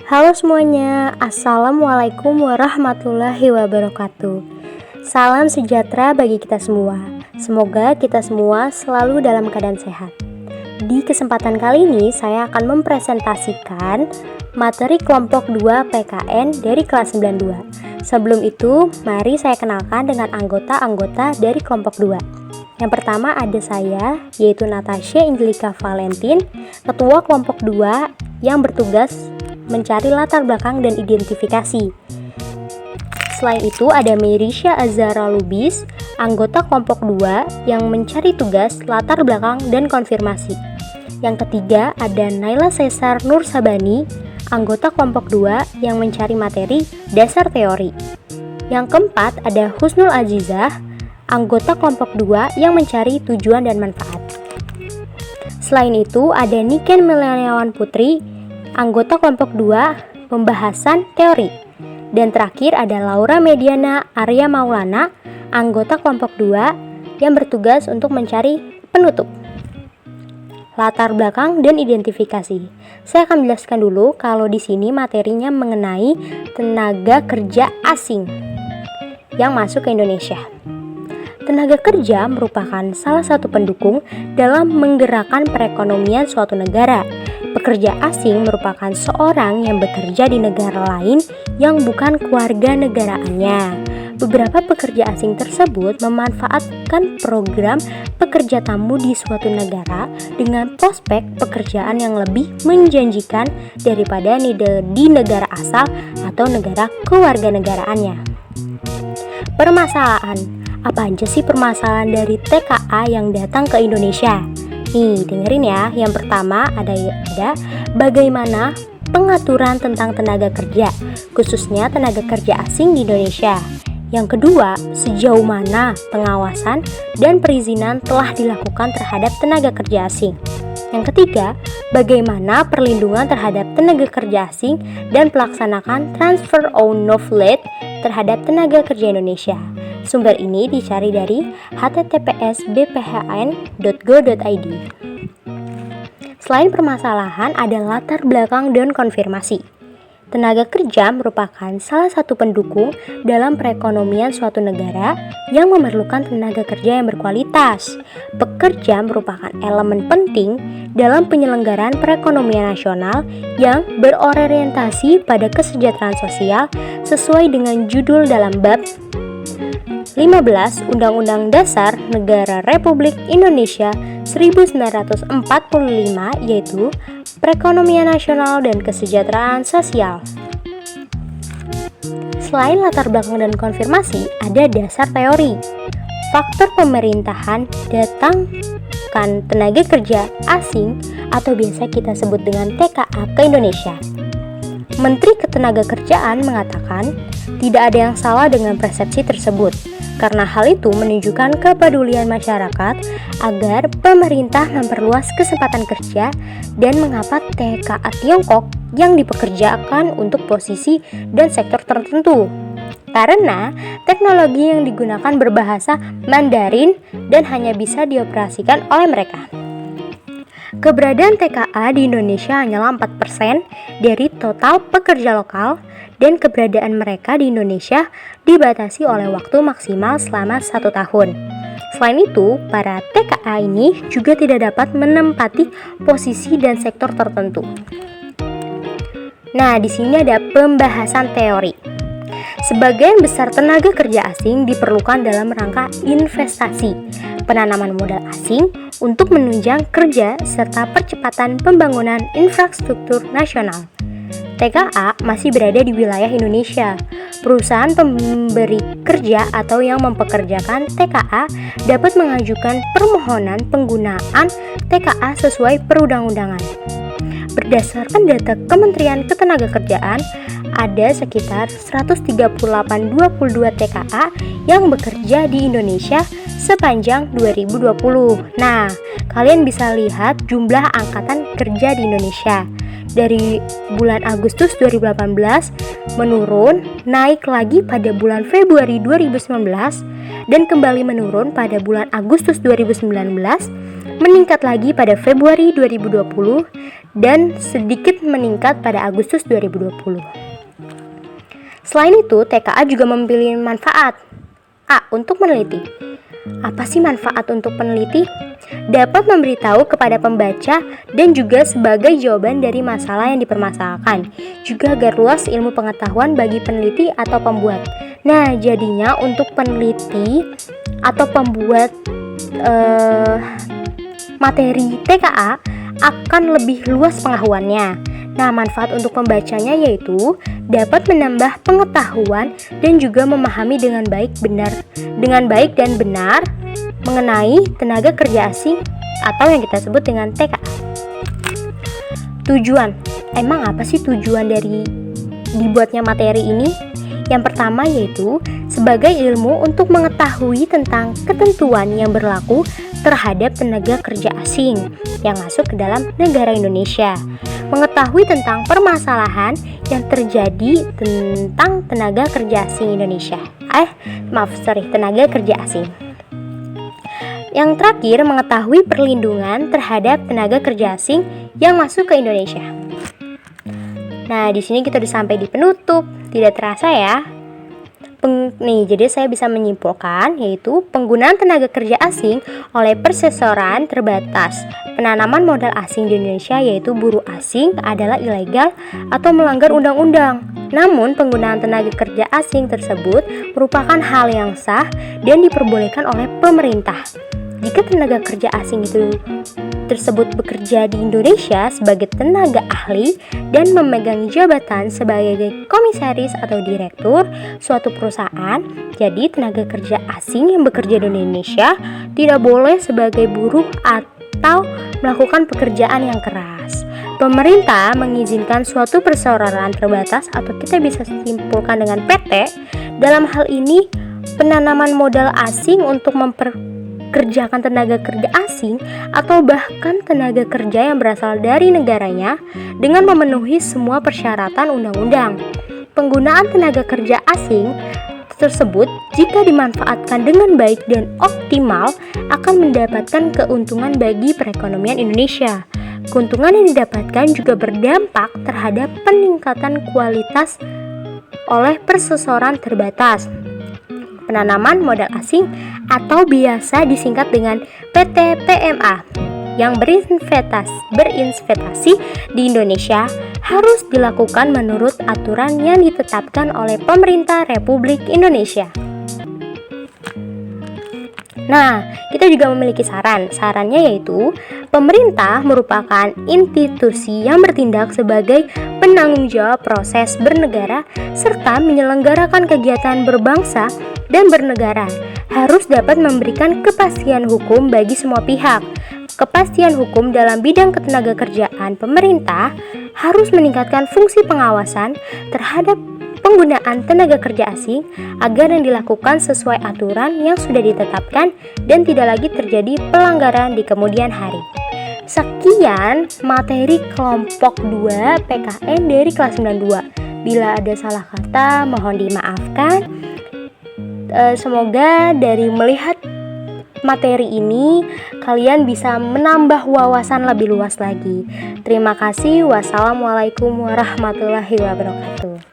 Halo semuanya, Assalamualaikum warahmatullahi wabarakatuh. Salam sejahtera bagi kita semua. Semoga kita semua selalu dalam keadaan sehat. Di kesempatan kali ini saya akan mempresentasikan materi kelompok 2 PKN dari kelas 92. Sebelum itu, mari saya kenalkan dengan anggota-anggota dari kelompok 2. Yang pertama ada saya, yaitu Natasha Angelika Valentin, ketua kelompok 2 yang bertugas mencari latar belakang dan identifikasi. Selain itu ada Merisha Azara Lubis, anggota kelompok 2 yang mencari tugas latar belakang dan konfirmasi. Yang ketiga ada Naila Cesar Nur Sabani, anggota kelompok 2 yang mencari materi dasar teori. Yang keempat ada Husnul Azizah, anggota kelompok 2 yang mencari tujuan dan manfaat. Selain itu ada Niken Melaniawan Putri, anggota kelompok 2 pembahasan teori. Dan terakhir ada Laura Mediana Arya Maulana, anggota kelompok 2 yang bertugas untuk mencari penutup. Latar belakang dan identifikasi. Saya akan jelaskan dulu kalau di sini materinya mengenai tenaga kerja asing yang masuk ke Indonesia. Tenaga kerja merupakan salah satu pendukung dalam menggerakkan perekonomian suatu negara. Pekerja asing merupakan seorang yang bekerja di negara lain yang bukan keluarga negaraannya. Beberapa pekerja asing tersebut memanfaatkan program pekerja tamu di suatu negara dengan prospek pekerjaan yang lebih menjanjikan daripada di negara asal atau negara kewarganegaraannya. Permasalahan. Apa aja sih permasalahan dari TKA yang datang ke Indonesia? Nih, dengerin ya. Yang pertama ada bagaimana pengaturan tentang tenaga kerja, khususnya tenaga kerja asing di Indonesia. Yang kedua, sejauh mana pengawasan dan perizinan telah dilakukan terhadap tenaga kerja asing. Yang ketiga, bagaimana perlindungan terhadap tenaga kerja asing dan pelaksanaan transfer of knowledge terhadap tenaga kerja Indonesia. Sumber ini dicari dari https://bphn.go.id. Selain permasalahan, ada latar belakang dan konfirmasi. Tenaga kerja merupakan salah satu pendukung dalam perekonomian suatu negara yang memerlukan tenaga kerja yang berkualitas. Pekerja merupakan elemen penting dalam penyelenggaraan perekonomian nasional yang berorientasi pada kesejahteraan sosial sesuai dengan judul dalam bab 15 Undang-Undang Dasar Negara Republik Indonesia 1945, yaitu perekonomian nasional dan kesejahteraan sosial. Selain latar belakang dan konfirmasi, ada dasar teori. Faktor pemerintahan datangkan tenaga kerja asing atau biasa kita sebut dengan TKA ke Indonesia. Menteri Ketenagakerjaan mengatakan tidak ada yang salah dengan persepsi tersebut, karena hal itu menunjukkan kepedulian masyarakat agar pemerintah memperluas kesempatan kerja dan mengapa TKA Tiongkok yang dipekerjakan untuk posisi dan sektor tertentu. Karena teknologi yang digunakan berbahasa Mandarin dan hanya bisa dioperasikan oleh mereka. Keberadaan TKA di Indonesia hanyalah 4% dari total pekerja lokal dan keberadaan mereka di Indonesia dibatasi oleh waktu maksimal selama 1 tahun. Selain itu, para TKA ini juga tidak dapat menempati posisi dan sektor tertentu. Nah, di sini ada pembahasan teori. Sebagian besar tenaga kerja asing diperlukan dalam rangka investasi, penanaman modal asing untuk menunjang kerja serta percepatan pembangunan infrastruktur nasional. TKA masih berada di wilayah Indonesia. Perusahaan pemberi kerja atau yang mempekerjakan TKA dapat mengajukan permohonan penggunaan TKA sesuai perundang-undangan. Berdasarkan data Kementerian Ketenagakerjaan, ada sekitar 138.22 TKA yang bekerja di Indonesia sepanjang 2020. Nah, kalian bisa lihat jumlah angkatan kerja di Indonesia. Dari bulan Agustus 2018 menurun, naik lagi pada bulan Februari 2019 dan kembali menurun pada bulan Agustus 2019 meningkat lagi pada Februari 2020 dan sedikit meningkat pada Agustus 2020. Selain itu, TKA juga memiliki manfaat. A. Untuk meneliti. Apa sih manfaat untuk peneliti? Dapat memberitahu kepada pembaca dan juga sebagai jawaban dari masalah yang dipermasalahkan, juga agar luas ilmu pengetahuan bagi peneliti atau pembuat. Nah, jadinya untuk peneliti atau pembuat materi TKA akan lebih luas pengetahuannya. Nah, manfaat untuk pembacanya yaitu dapat menambah pengetahuan dan juga memahami dengan baik dan benar mengenai tenaga kerja asing atau yang kita sebut dengan TKA. Tujuan. Emang apa sih tujuan dari dibuatnya materi ini? Yang pertama yaitu sebagai ilmu untuk mengetahui tentang ketentuan yang berlaku terhadap tenaga kerja asing yang masuk ke dalam negara Indonesia. Mengetahui tentang permasalahan yang terjadi tentang tenaga kerja asing Indonesia. Tenaga kerja asing. Yang terakhir, mengetahui perlindungan terhadap tenaga kerja asing yang masuk ke Indonesia. Nah, di sini kita udah sampai di penutup. Tidak terasa ya. Jadi saya bisa menyimpulkan yaitu penggunaan tenaga kerja asing oleh perseroan terbatas. Penanaman modal asing di Indonesia yaitu buruh asing adalah ilegal atau melanggar undang-undang. Namun penggunaan tenaga kerja asing tersebut merupakan hal yang sah dan diperbolehkan oleh pemerintah. Jika tenaga kerja asing tersebut bekerja di Indonesia sebagai tenaga ahli dan memegang jabatan sebagai komisaris atau direktur suatu perusahaan, jadi tenaga kerja asing yang bekerja di Indonesia tidak boleh sebagai buruh atau melakukan pekerjaan yang keras. Pemerintah mengizinkan suatu perseroan terbatas atau kita bisa simpulkan dengan PT. Dalam hal ini, penanaman modal asing untuk memperkerjakan tenaga kerja asing atau bahkan tenaga kerja yang berasal dari negaranya dengan memenuhi semua persyaratan undang-undang. Penggunaan tenaga kerja asing tersebut jika dimanfaatkan dengan baik dan optimal akan mendapatkan keuntungan bagi perekonomian Indonesia. Keuntungan yang didapatkan juga berdampak terhadap peningkatan kualitas oleh perseroan terbatas. Penanaman modal asing atau biasa disingkat dengan PT PMA yang berinvestasi di Indonesia harus dilakukan menurut aturan yang ditetapkan oleh pemerintah Republik Indonesia. Nah, kita juga memiliki sarannya yaitu pemerintah merupakan institusi yang bertindak sebagai penanggung jawab proses bernegara serta menyelenggarakan kegiatan berbangsa dan bernegara, harus dapat memberikan kepastian hukum bagi semua pihak. Kepastian hukum dalam bidang ketenagakerjaan pemerintah harus meningkatkan fungsi pengawasan terhadap penggunaan tenaga kerja asing agar yang dilakukan sesuai aturan yang sudah ditetapkan dan tidak lagi terjadi pelanggaran di kemudian hari. Sekian materi kelompok 2 PKN dari kelas 92. Bila ada salah kata mohon dimaafkan. Semoga dari melihat materi ini kalian bisa menambah wawasan lebih luas lagi. Terima kasih. Wassalamualaikum warahmatullahi wabarakatuh.